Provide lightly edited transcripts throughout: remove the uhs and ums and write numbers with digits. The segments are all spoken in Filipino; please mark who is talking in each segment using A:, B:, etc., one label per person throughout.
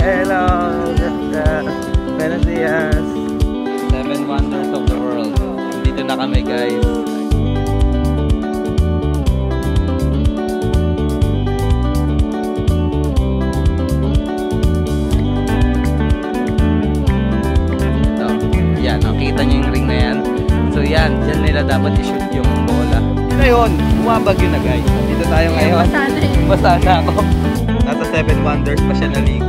A: Hello! Buenos dias! 7 wonders of the world. Dito na kami, guys. Yan, nakita niyo yung ring na yan. So yan, dyan nila dapat i-shoot yung bola. Ngayon, bumabagyo na, guys. Dito tayo ngayon. Basta na ako. Nasa 7 wonders pa siya naligo.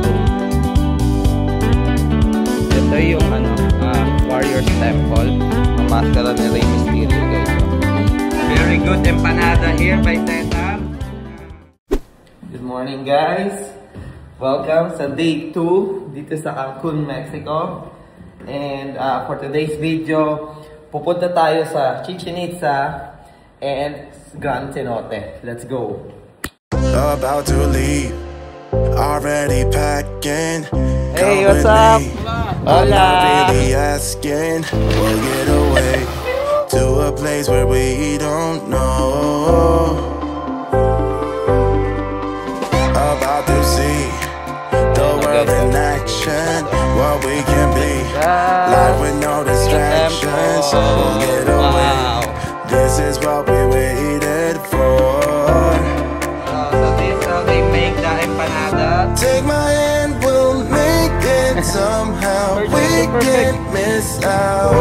A: Ito yung Warriors Temple. Ang maskara ni Rey Mysterio, guys. Very good empanada here by Cesar. Good morning, guys. Welcome sa day 2 dito sa Cancun, Mexico. And for today's video, pupunta tayo sa Chichen Itza and Gran Cenote. Let's go.
B: About to leave, already packing.
A: Hey, what's up? Hola.
B: I'm not really asking. We'll get away to a place where we don't know. About to see the world in action, what we can be. Life with no distractions. We'll get away. This is what we waited for.
A: So this is how they make the empanada.
B: Take my hand, we'll make it somehow. We can't miss out.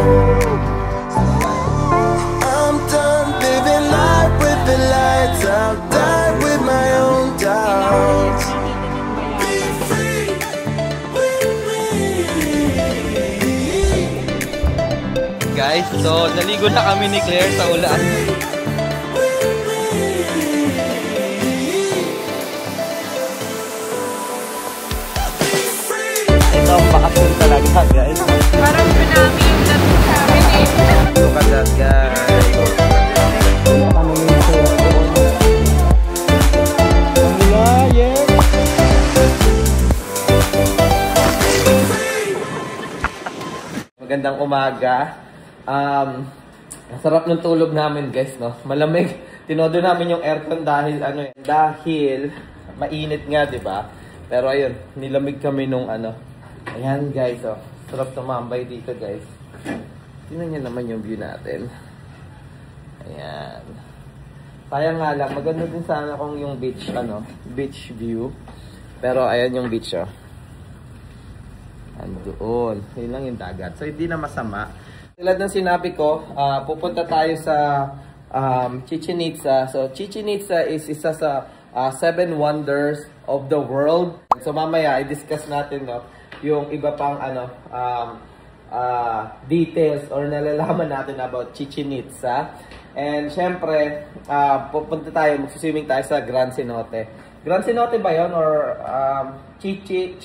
B: I'm done living life with the lights out. Die with my own doubts. Be free with me.
A: Guys, so naligo na kami ni Claire sa ulan. Ito ang bakasyon talaga, guys.
C: Parang tsunami yung family.
A: Look at that, guys. Magandang umaga. Ang sarap ng tulog namin, guys, no? Malamig. Tinodo namin yung aircon dahil dahil mainit nga, 'di ba? Pero ayun, nilamig kami nung Ayan, guys, oh. Sarap tumambay dito, guys. Tingnan niyo naman yung view natin. Ayan. Sayang nga lang, maganda din sana kung yung beach view. Pero ayan yung beach, oh. Andoon. Yun lang yung dagat. So, hindi na masama. Tulad ng sinabi ko, pupunta tayo sa Chichen Itza. So, Chichen Itza is isa sa 7 wonders of the world. So, mamaya, i-discuss natin, no, yung iba pang details or nalalaman natin about Chichen Itza. And, syempre, pupunta tayo, mag-swimming tayo sa Gran Cenote. Gran Cenote ba yun? Or Chichen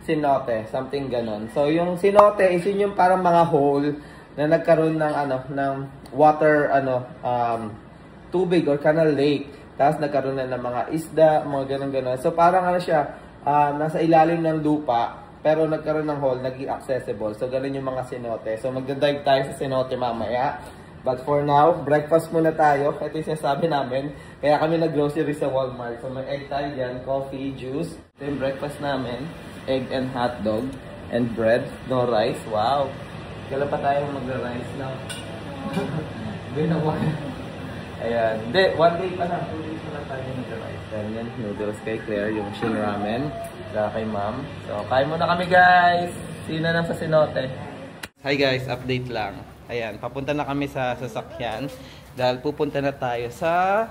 A: Cenote, something ganon. So, yung cenote is yung parang mga hole na nagkaroon ng ng water tubig or canal lake. Tapos nagkaroon na ng mga isda, mga ganon. So, parang siya, nasa ilalim ng lupa, pero nagkaroon ng hole, naging accessible. So, ganon yung mga cenote. So, magdadive tayo sa cenote mamaya. But for now, breakfast muna tayo. Ito yung sinasabi namin. Kaya kami nag-grocery sa Walmart. So, may egg tayo dyan, coffee, juice. Ito yung breakfast namin. Egg and hot dog. And bread. No rice. Wow. Kailan pa tayo mag-rice na? Binawan. Ayan. Hindi, one day pa lang. 2 days pa lang tayo mag-rice. Then yan, noodles kay Claire. Yung shin ramen. Saka kay ma'am. So, kain muna kami, guys. Sino na sa cenote? Hi guys, update lang. Ayan, papunta na kami sa sasakyan. Dahil pupunta na tayo sa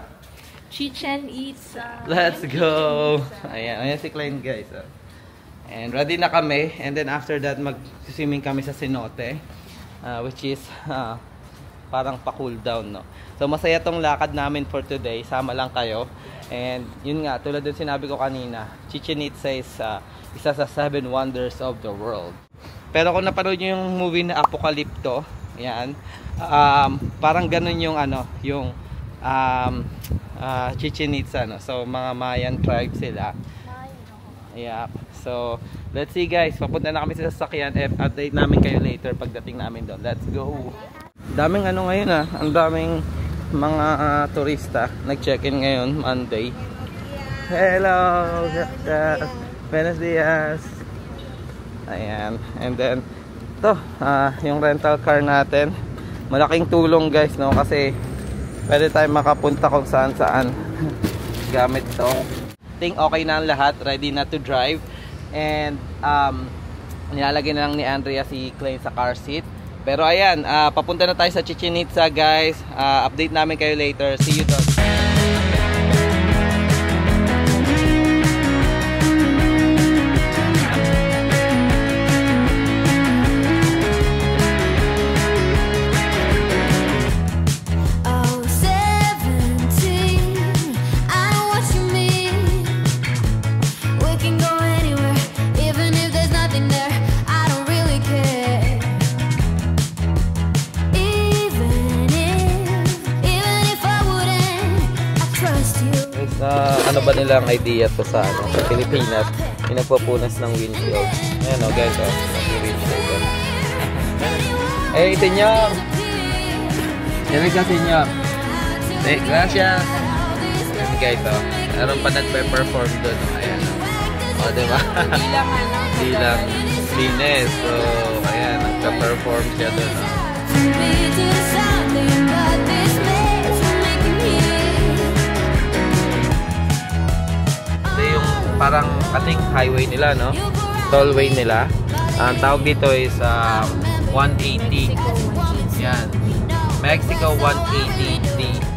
C: Chichen Itza.
A: Let's go! Ayan, ayan si Klein, guys. And ready na kami. And then after that, mag-swimming kami sa cenote. Which is parang pa-cool down, no? So masaya tong lakad namin for today. Sama lang kayo. And yun nga, tulad din sinabi ko kanina, Chichen Itza is isa sa 7 wonders of the world. Pero kung napanood nyo yung movie na Apocalypto, yan, parang ganun yung yung Chichen Itza, no? So mga Mayan tribe sila. Yeah. So let's see, guys, papunta na kami sa sasakyan. Update namin kayo later pagdating namin doon. Let's go. Daming ngayon ang daming mga turista nag-check-in ngayon, Monday. Hello. Buenos dias. Ayan. And then, ito, yung rental car natin. Malaking tulong guys, no? Kasi, pwede tayong makapunta kung saan saan. Gamit to. I think okay na ang lahat. Ready na to drive. And, nilalagay na lang ni Andrea si Clay sa car seat. Pero ayan, papunta na tayo sa Chichen Itza guys. Update namin kayo later. See you doon. Ano ba nilang idea to sa ano, sa Pilipinas, yung nagpapunas ng windshield. Ayan o guys, nag-windshield. Eh, Tinyong! Diyan ka, Tinyong. Eh, gracias! Ayan guys, meron pa nagpe-perform doon. Ayan o, diba? Di lang linis. So, ayan, nagpe-perform siya doon. Parang ating highway nila, no? Tollway nila. Ang tawag dito is 180. Yan. Mexico 180D.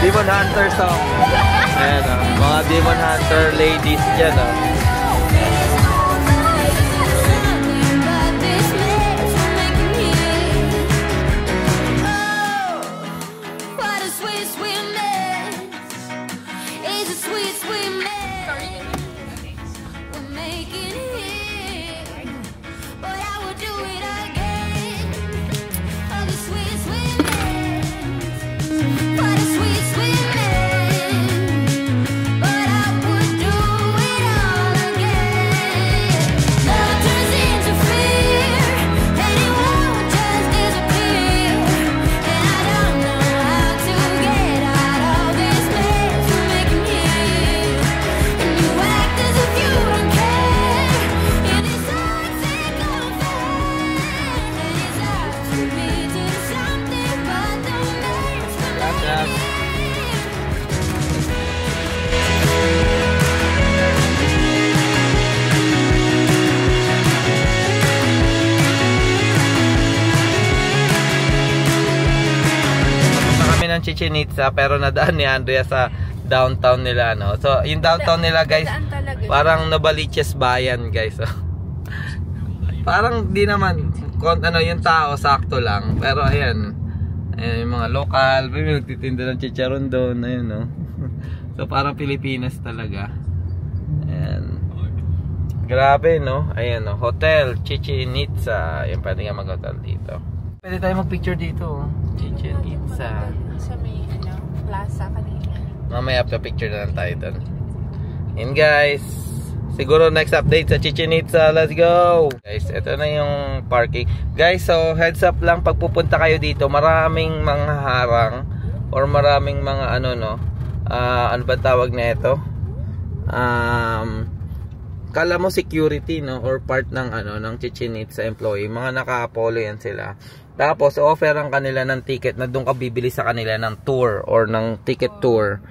A: Demon Hunter song. Ayan o, mga Demon Hunter ladies dyan o. Ng Chichen Itza, pero nadaan ni Andrea sa downtown nila, no? So, yung downtown nila, guys, parang Novaliches bayan, guys. So, parang di naman ano, yung tao sakto lang, pero ayan, yung mga local, may nagtitinda ng chicharon doon, ayun, no? So, parang Pilipinas talaga. Ayan. Grabe, no? Ayan, no? Hotel Chichen Itza. Ayan, pwede nga mag-hotel dito. Pwede tayo mag-picture dito, Chichen Itza.
C: Sa may plaza kanina.
A: Mamaya picture na lang tayo doon. And guys, siguro next update sa Chichen Itza. Let's go! Guys, ito na yung parking. Guys, so heads up lang, pag pupunta kayo dito, maraming mga harang or maraming mga ano, no? Ano ba tawag na ito? Kala mo security, no? Or part ng ano, ng Chichen Itza employee. Mga naka-Apollo yan sila. Tapos, offeran kanila ng ticket na doon ka bibili sa kanila ng tour or ng ticket tour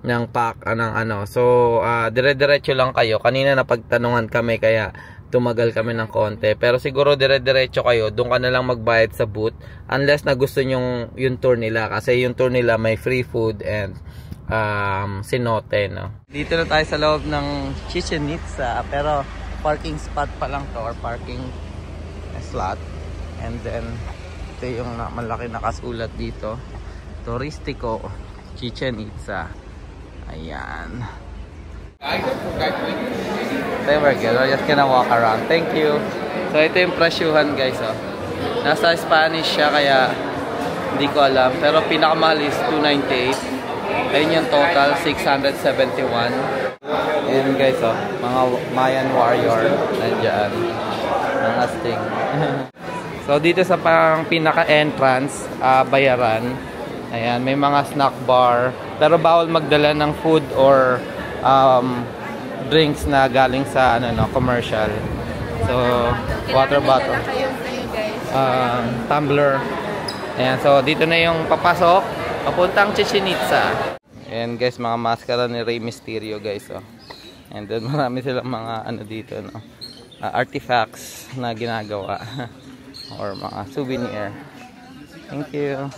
A: ng pack, ng ano. So, dire-diretso lang kayo. Kanina napagtanungan kami kaya tumagal kami ng konti. Pero siguro dire-diretso kayo. Doon ka na lang magbayad sa booth. Unless na gusto nyong yung tour nila. Kasi yung tour nila may free food and cenote, no? Dito na tayo sa loob ng Chichen Itza. Pero parking spot pa lang to or parking slot. And then yung malaki nakasulat dito, Turistico Chichen Itza. Ayan. There we go. We're just gonna walk around. Thank you. So ito yung presyuhan guys, oh. Nasa Spanish siya kaya hindi ko alam. Pero pinakamahal is 298. Ayun yung total, 671. Ayan guys, oh. Mga Mayan warrior. Nandiyan. Mga sting. So dito sa pinaka-entrance, bayaran. Ayan, may mga snack bar. Pero bawal magdala ng food or drinks na galing sa commercial. So, water bottle. Tumbler. Ayan, so dito na yung papasok. Papuntang Chichen Itza. Ayan guys, mga maskara ni Rey Mysterio guys. Oh. And then marami silang mga dito, no? Artifacts na ginagawa. Or mga souvenir. Thank you.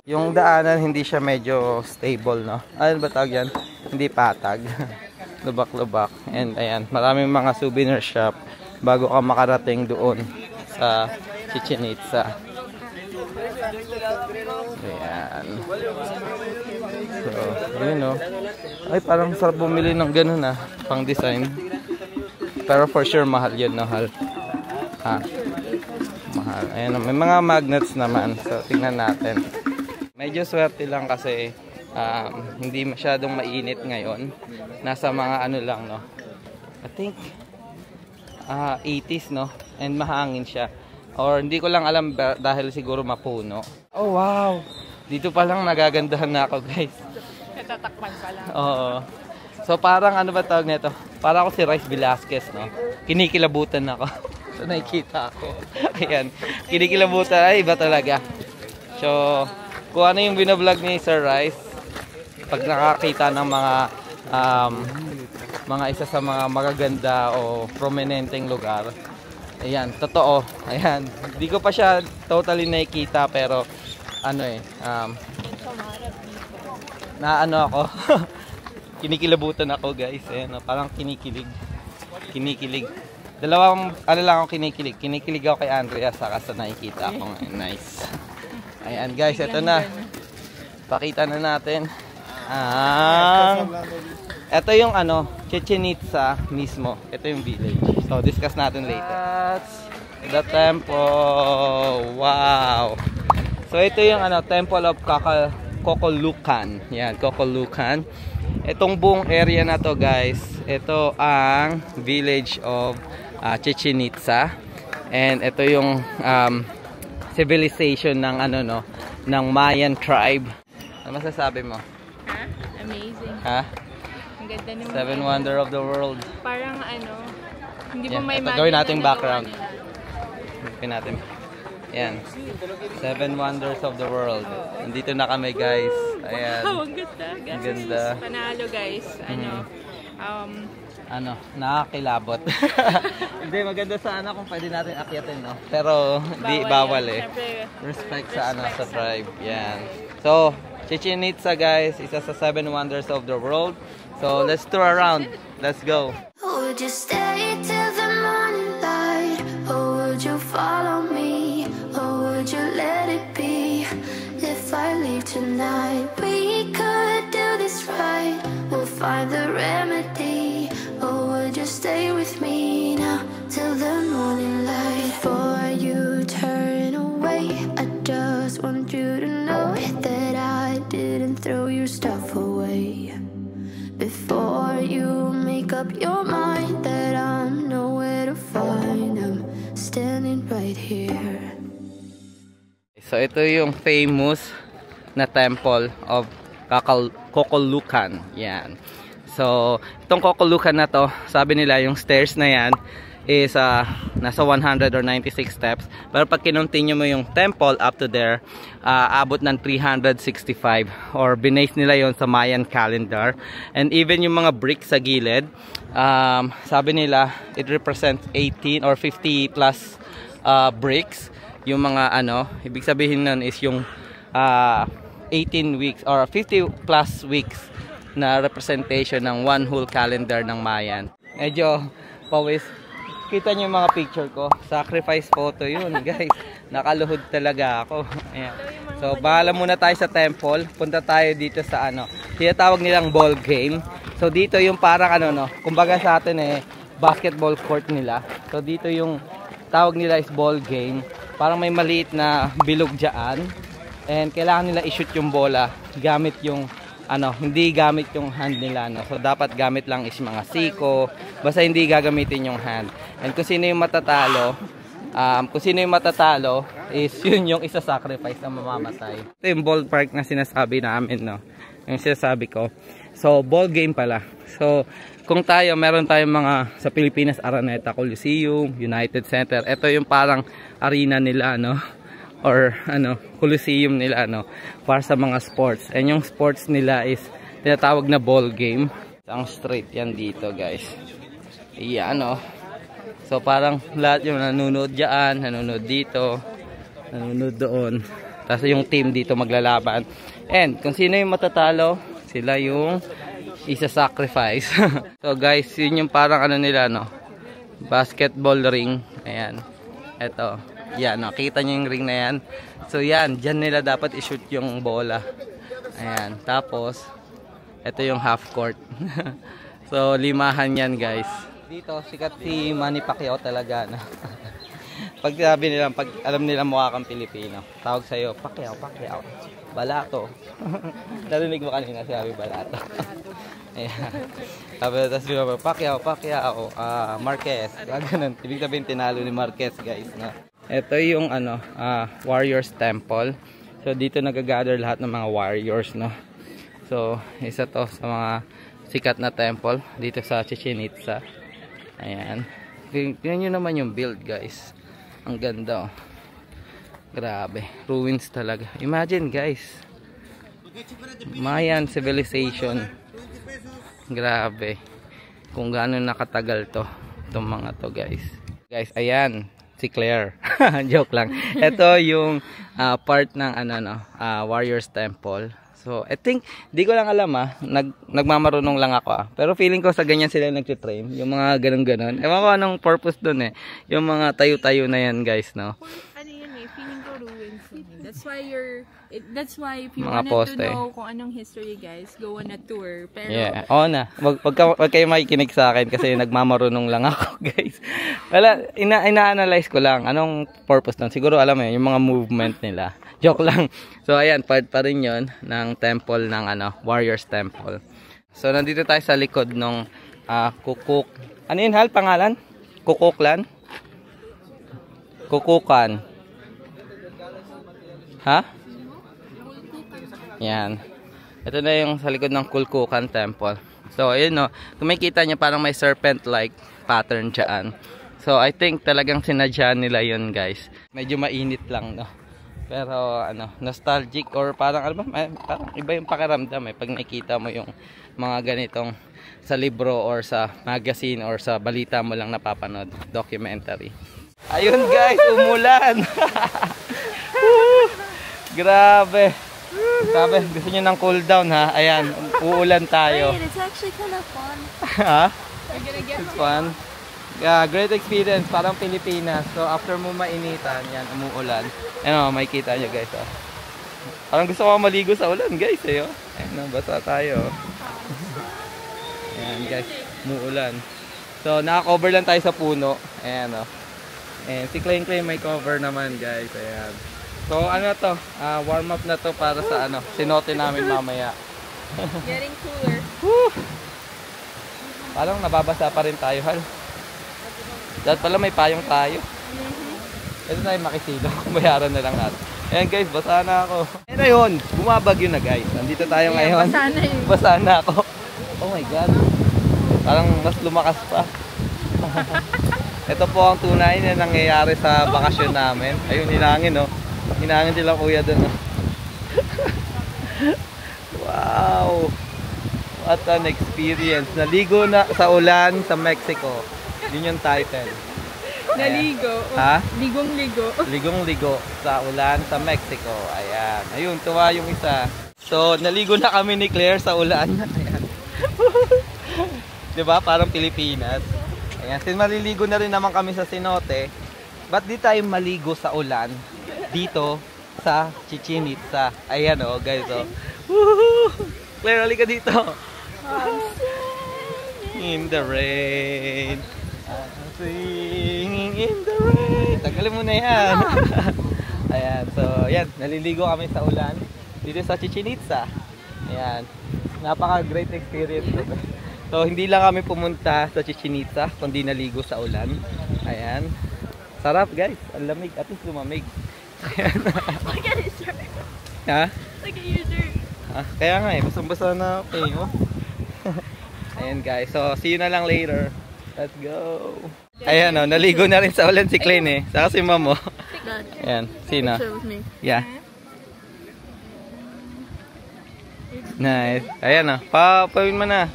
A: Yung daanan hindi siya medyo stable, no? Ano ba tawag yan? Hindi patag. Lubak-lubak. And ayan, maraming mga souvenir shop bago ka makarating doon sa Chichen Itza. Ayan. So, yun, no? Ay, parang sarap bumili ng ganun, pang design. Pero for sure, mahal yun, mahal. Mahal. Ayan, may mga magnets naman. So, tingnan natin. Medyo swerte lang kasi hindi masyadong mainit ngayon. Nasa mga lang, no? I think 80s, no? And mahangin siya. Or hindi ko lang alam dahil siguro mapuno. Oh, wow! Dito pa lang nagagandahan na ako, guys.
C: Natatakpan pa lang.
A: Oo. So parang ba tawag nito? Parang ako si Rice Velasquez, no? Kinikilabutan ako. So nakikita ako. Ayan. Kinikilabutan. Ay, iba talaga. So, kung ano yung binablog ni Sir Rice, pag nakakita ng mga isa sa mga magaganda o prominenteng lugar, ayan, totoo. Ayan. Hindi ko pa siya totally nakikita pero ako. Kinikilabutan ako, guys. Ayan, parang kinikilig. Dalawang lang ako kinikilig. Kinikilig ako kay Andrea saka sa nakikita ko ngayon. Nice. Ayan, guys, ito na. Pakita na natin. Ito yung Chichen Itza mismo. Ito yung village. So, discuss natin later. That's the temple. Wow. So, ito yung Temple of Cocolucan. Yan, Cocolucan. Itong buong area na to, guys, ito ang village of Chichen Itza. And ito yung civilization ng ng Mayan tribe. Ano masasabi mo?
C: Amazing. Ang ganda naman.
A: Seven wonder of the world.
C: Parang hindi mo may
A: gawin natin background. Gawin natin. Ayan. Seven wonders of the world. Nandito na kami, guys. Ayan.
C: Wow, ang ganda.
A: Ang ganda.
C: Panalo, guys.
A: Nakakilabot. Hindi, maganda sana kung pwede natin akyatin, no? Pero hindi bawal eh. Respect sa sa tribe. Yan. So, Chichen Itza, guys, isa sa 7 wonders of the world. So, let's tour around. Let's go.
D: Would you stay till the morning light? Or would you follow me? Or would you let it be? If I leave tonight, we could do this right. We'll find the remedy. Or would you stay with me now till the morning light? Before you turn away, I just want you to know that I didn't throw your stuff away. Before you make up your mind that I'm nowhere to find, I'm standing right here.
A: So ito yung famous na temple of Cocolucan. Yan. So, itong Cocolucan na to, sabi nila yung stairs na yan is nasa 100 or 96 steps. Pero pag kinontinue mo yung temple up to there, abot ng 365 or binase nila yon sa Mayan calendar. And even yung mga bricks sa gilid, sabi nila it represents 18 or 50 plus bricks. Yung mga ibig sabihin nun is yung 18 weeks or 50 plus weeks na representation ng one whole calendar ng Mayan. Medyo pawis. Kita nyo yung mga picture ko. Sacrifice photo yun, guys. Nakaluhod talaga ako. Ayan. So, bahala muna tayo sa temple. Punta tayo dito sa tinatawag nilang ball game. So, dito yung parang kumbaga sa atin
E: basketball court nila. So dito yung tawag nila is ball game. Parang may maliit na bilog dyan. And kailangan nila i-shoot yung bola gamit yung hindi gamit yung hand nila, no? So dapat gamit lang is mga siko, basta hindi gagamitin yung hand. And kung sino yung matatalo, is yun yung isa-sacrifice na mamamatay. Ito yung ballpark na sinasabi namin, no? Yung sinasabi ko. So ball game pala. So kung meron tayong mga sa Pilipinas, Araneta Coliseum, United Center. Ito yung parang arena nila, no? Or Coliseum nila, para sa mga sports. And yung sports nila is tinatawag na ball game. Ang straight yan dito, guys. Iyan, so parang lahat yung nanonood diyan, nanonood dito, nanonood doon. Tapos yung team dito maglalaban. And kung sino yung matatalo, sila yung isa-sacrifice. So guys, yun yung parang nila, basketball ring. Ayan. Eto. Yan, nakita nyo yung ring na yan. So yan, dyan nila dapat i-shoot yung bola. Ayan, tapos ito yung half court. So limahan yan, guys. Dito sikat si Manny Pacquiao talaga, Pag sabi nila, pag alam nila mukha kang Pilipino, tawag sa'yo, Pacquiao, Balato. Narinig mo kanina sabi Balato. Ayan. Tapos Pacquiao, Marquez. Ganun. Ibig sabihin tinalo ni Marquez, guys, Ito yung Warriors Temple. So dito nagagather lahat ng mga warriors, So isa to sa mga sikat na temple dito sa Chichen Itza. Ayan. Tingnan nyo naman yung build, guys. Ang ganda, Grabe, ruins talaga. Imagine, guys. Mayan civilization. Grabe. Kung gaano nakatagal itong mga to, guys. Guys, ayan. Si Claire. Joke lang. Ito yung part ng Warriors Temple. So, I think, di ko lang alam nagmamarunong lang ako Pero feeling ko sa ganyan sila nagtitrain. Yung mga ganun-ganon. Ewan ko anong purpose dun Yung mga tayo-tayo na yan, guys,
C: Ano yun feeling ko ruins. That's why if you
E: mga
C: wanted to know kung anong history, guys, go on a tour. Pero,
E: yeah, na. Wag kayo makikinig sa akin kasi nagmamarunong lang ako, guys. Wala, ina-analyze ko lang anong purpose nun. Siguro alam mo yung mga movement nila. Joke lang. So ayan, part pa rin yun ng temple ng Warriors Temple. So nandito tayo sa likod ng Kukuk. Ano yun, Hal? Pangalan? Kukuklan? Kukukan. Ha? Yan. Ito na yung sa likod ng Kulkukan Temple. So ayun kung makikita nyo parang may serpent-like pattern dyan. So I think talagang sinadya nila yun, guys. Medyo mainit lang Pero nostalgic or parang parang iba yung pakiramdam pag nakita mo yung mga ganitong sa libro or sa magazine or sa balita mo lang napapanood, documentary. Ayun, guys, umulan. Grabe. Sabi, gusto niyo ng cool down Ayan, uulan tayo.
C: Wait, it's actually kind of fun.
E: It's fun. Yeah, great experience, parang Pilipinas. So after mo mainitan, yan, umuulan. Ayan may kita nyo, guys. Parang gusto ko maligo sa ulan, guys. Ayan basa tayo. Ayan, guys, umuulan. So naka-cover lang tayo sa puno. Ayan And si Clay may cover naman, guys. Ayan. So warm up na to para sa sinote namin mamaya.
C: Getting cooler.
E: Parang nababasa pa rin tayo, Hal. Dahil pala may payong tayo. Ito tayo makisilo. Bayaran na lang natin. Ayan, guys, basa na ako. Ayan na yun. Bumabagyo na, guys. Nandito tayo ngayon.
C: Basa na yun.
E: Basa na ako. Oh my God. Parang mas lumakas pa. Ito po ang tunay na nangyayari sa bakasyon namin. Ayun, hinangin Hinangin sila kuya dun Wow. What an experience. Naligo na sa ulan sa Mexico. Yun yung title.
C: Naligo.
E: Ha?
C: Ligong-ligo.
E: Ligong-ligo sa ulan sa Mexico. Ayan. Ayun, tuwa yung isa. So, naligo na kami ni Claire sa ulan. Ayan. Diba? Parang Pilipinas. Ayan. Sin maliligo na rin naman kami sa cenote. Ba't di tayo maligo sa ulan? Dito sa Chichen Itza. Ayan guys Woohoo! Claire, halika dito. In the rain. Singing in the rain. Tagalin mo na yan. Ayan, so yan, naliligo kami sa ulan dito sa Chichen Itza. Ayan, napaka-great experience. So hindi lang kami pumunta sa Chichen Itza, kundi naligo sa ulan. Ayan, sarap guys, ang lamig, at least lumamig. Ayan.
C: Look at his shirt.
E: Ha?
C: Look at your shirt.
E: Kaya nga eh, basang-basa na ako eh. Oh. Ayan guys, so see you na lang later. Let's go. Ayan o, naligo na rin sa ulan si Klein eh. Saka si Mamo. Ayan, sino? Yeah. Nice. Ayan o, papawin mo na.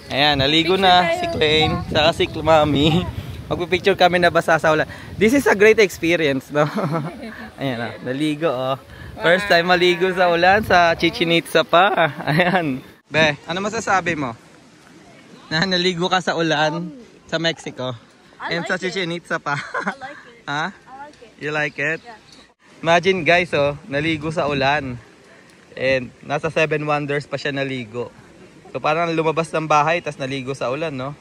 E: Ayan, naligo na si Klein. Saka si Mami. Magpipicture kami na basa sa ulan. This is a great experience, no? Ayan o, naligo o. First time maligo sa ulan sa Chichen Itza pa. Ayan. Be, ano masasabi mo? Na naligo ka sa ulan sa Mexico. And sa Chichen Itza pa.
C: I like it.
E: Ha?
C: I like it.
E: You like it?
C: Yeah.
E: Imagine guys, oh, naligo sa ulan. And nasa 7 Wonders pa siya naligo. So parang lumabas ng bahay tas naligo sa ulan, no?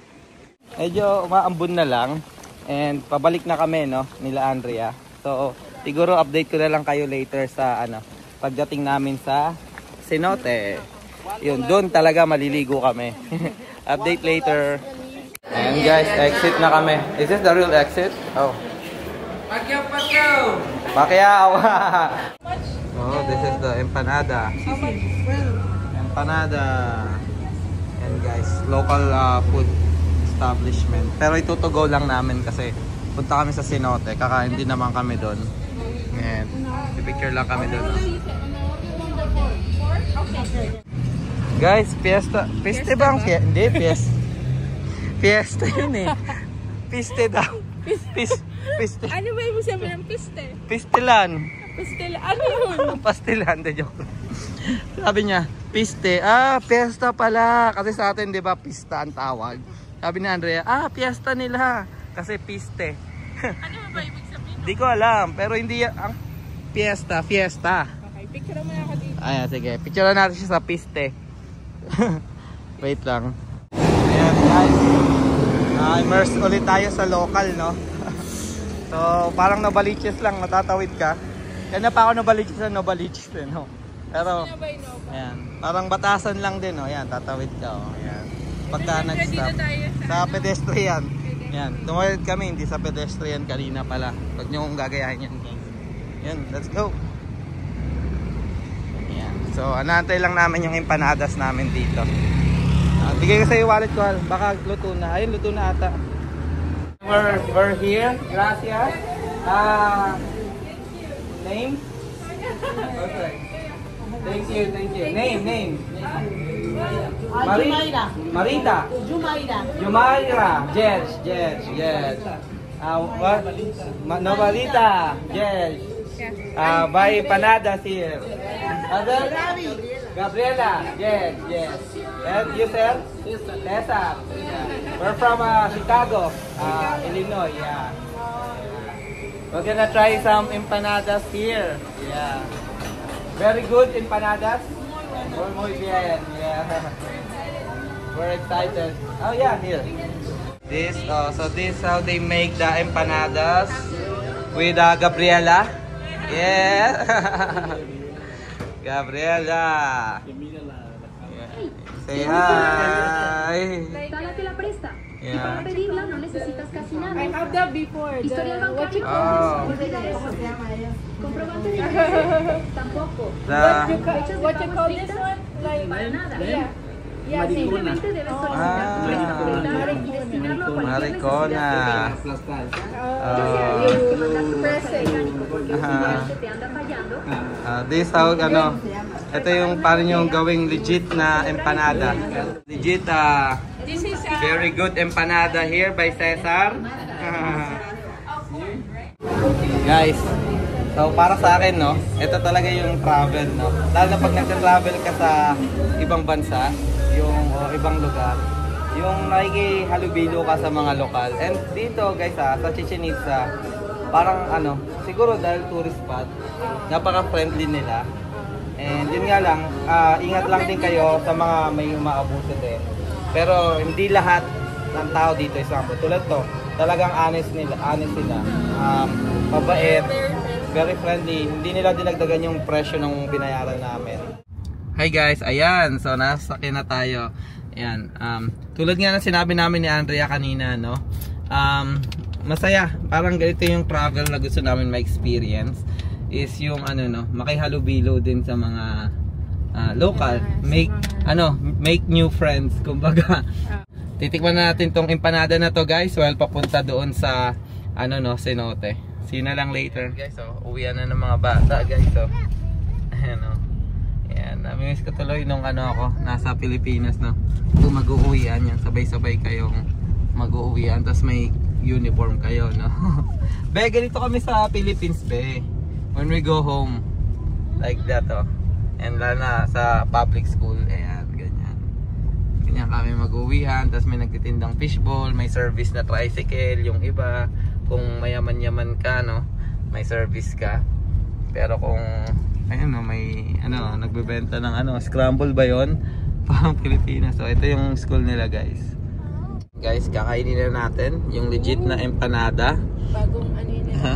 E: Medyo umaambon na lang. And pabalik na kami, no, nila Andrea. So siguro update ko na lang kayo later sa ano, pagdating namin sa Cenote. Yun, doon talaga maliligo kami. Update later. Ayan guys, exit na kami. Is this the real exit? Oh. Pacquiao! Pacquiao! Oh, this is the empanada. Empanada. And guys, local food establishment. Pero itutugo lang namin kasi punta kami sa Cenote. Kakain din naman kami doon. And picture lang kami doon. Guys, fiesta. Piste bang? Hindi, fiesta. Fiesta yun eh. Piste daw. Piste.
C: Ano ba yung sabi ng piste?
E: Pistelan.
C: Pistela. Ano yun?
E: Pastilan, de joke. Sabi niya, piste. Ah, fiesta pala. Kasi sa atin, di ba, pista ang tawag. Sabi ni Andrea, fiesta nila. Kasi piste.
C: Ano ba ibig sabihin?
E: Di ko alam. Pero hindi ang fiesta.
C: Okay, picture mo na ako dito.
E: Ayan, sige. Picture natin siya sa piste. Wait lang. Ayan, guys. Immerse ulit tayo sa local, no? So, parang Novaliches lang. Matatawid ka. Kaya pa ako Novaliches sa Novaliches, eh, no? Pero, ayan. Parang batasan lang din, no? Ayan, tatawid ka, oh. Ayan. Pagka nag-stop. Sa pedestrian. Ayan. Tumawid kami, hindi sa pedestrian kanina pala. Huwag nyo kong gagayahin yan, guys. Ayan, let's go. Ayan. So, anantay lang namin yung empanadas namin dito. Bigay ko sa iyo wallet ko, baka luto na. Ayun, luto na ata. We're here. Gracias. Name? Perfect. Thank you. Name. Marita. Jumaira. Yes. What? Novalita. Yes. By Panadas here. Other? Gabriela. Yes. And you, sir? Cesar. Yeah. We're from Chicago, Illinois. Yeah. We're gonna try some empanadas here. Yeah. Very good empanadas. Muy bien. Yeah. We're excited. Oh yeah, here. This is how they make the empanadas with Gabriela. Yeah. Gabriela. Say hi.
F: Dala te la presta.
E: Yeah.
F: Y para pedirla no necesitas casi nada.
C: I have that before.
F: Historial bancario.
E: Oh.
F: Olvida eso. Comprobante de ingresos. Tampoco.
C: What you call this one? Like,
F: Para nada.
C: yeah,
F: Simplemente debes solicitar y destinarlo a cualquier
E: Maricona.
F: necesidad. Tienes que mandar tu mecánico porque si te anda fallando.
E: This how ito yung paano yung gawing legit na empanada. Legit
C: this is
E: very good empanada here by Cesar. Guys, so para sa akin, no, ito talaga yung travel, no. Lalo na pag nagta-travel ka sa ibang bansa, yung ibang lugar, yung nakikihalubilo ka sa mga lokal. And dito, guys, sa Chichen Itza, parang siguro dahil tourist spot, napaka-friendly nila. And yun nga lang, ingat lang din kayo sa mga may umaabuso din. Pero hindi lahat ng tao dito isang tulad to. talagang honest sila. Mabait, very friendly. Hindi nila dinagdagan yung presyo ng binayaran namin. Hi guys, ayan. So nasakyan na tayo. Ayan. Tulad nga ng sinabi namin ni Andrea kanina, no? Masaya. Parang ganito yung travel na gusto namin ma-experience. Is yung makihalubilo din sa mga local. Make new friends, kumbaga. Titikman natin tong empanada na to, guys, while papunta doon sa cenote. See you na lang later. Guys, uwian na ng mga bata, guys. Ayan, ayan, namimiss ko tuloy nung ako nasa Pilipinas, no. Kung mag-uuwian yan, sabay-sabay kayong mag-uuwian, tapos may uniform kayo, no. Be, ganito kami sa Philippines, be. When we go home, like that, and lalo sa public school, ayan, ganyan. Ganyan kami mag-uwihan, tapos may nagtitindang fishball, may service na tricycle, yung iba, kung mayaman-yaman ka, no, may service ka. Pero kung, ayun, may, nagbebenta ng, scramble ba yun? Pang Pilipinas. So, ito yung school nila, guys. Guys, kakainin na natin yung legit na empanada.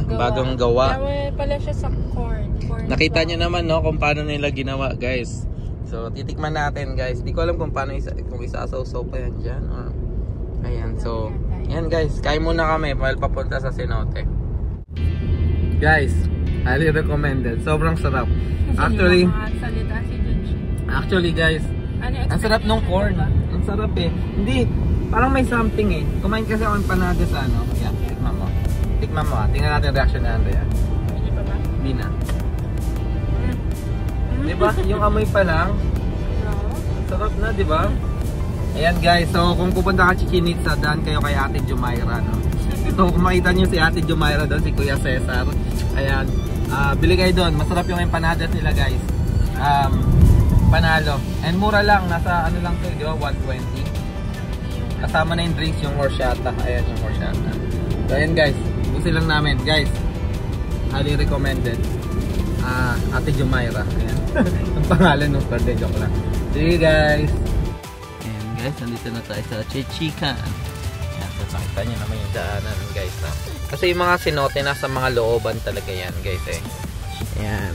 E: Bagong gawa.
C: Gawa pala siya sa corn.
E: Nakita nyo naman, no, kung paano nila ginawa, guys. So, titikman natin, guys. Di ko alam kung paano kung isasaw-saw pa yan dyan. Ayan, so, yan, guys. Kain muna kami while papunta sa cenote. Guys, highly recommended. Sobrang sarap. Actually, guys, ang sarap ng corn. Ang sarap eh. Hindi, parang may something eh. Kumain kasi ako empanada sa Yan, tikman mo. Tikman mo, tingnan natin reaction na Andrea.
C: Hindi pa ba?
E: Hindi na. Diba? Yung amoy pa lang. Sarap na, diba? Ayan guys, so kung pupunta ka Chichen-Itza, daan kayo kay Ate Jumaira, no? So kung makita nyo si Ate Jumaira doon, si Kuya Cesar, ayan, bili kayo doon. Masarap yung empanadas nila, guys. Panalo. And mura lang, nasa lang to, di ba? 120. Kasama na yung drinks, yung horchata. Ayan yung horchata. So ayan guys, busi lang namin, guys. Highly recommended. Ate Jumaira. Ayan. Ang pangalan ng store, joke lang. See you guys. Ayan guys, nandito na tayo sa Chichikan. Ayan, so nakita nyo naman yung daanan, guys. Kasi yung mga cenote nasa mga looban talaga yan, guys. Ayan.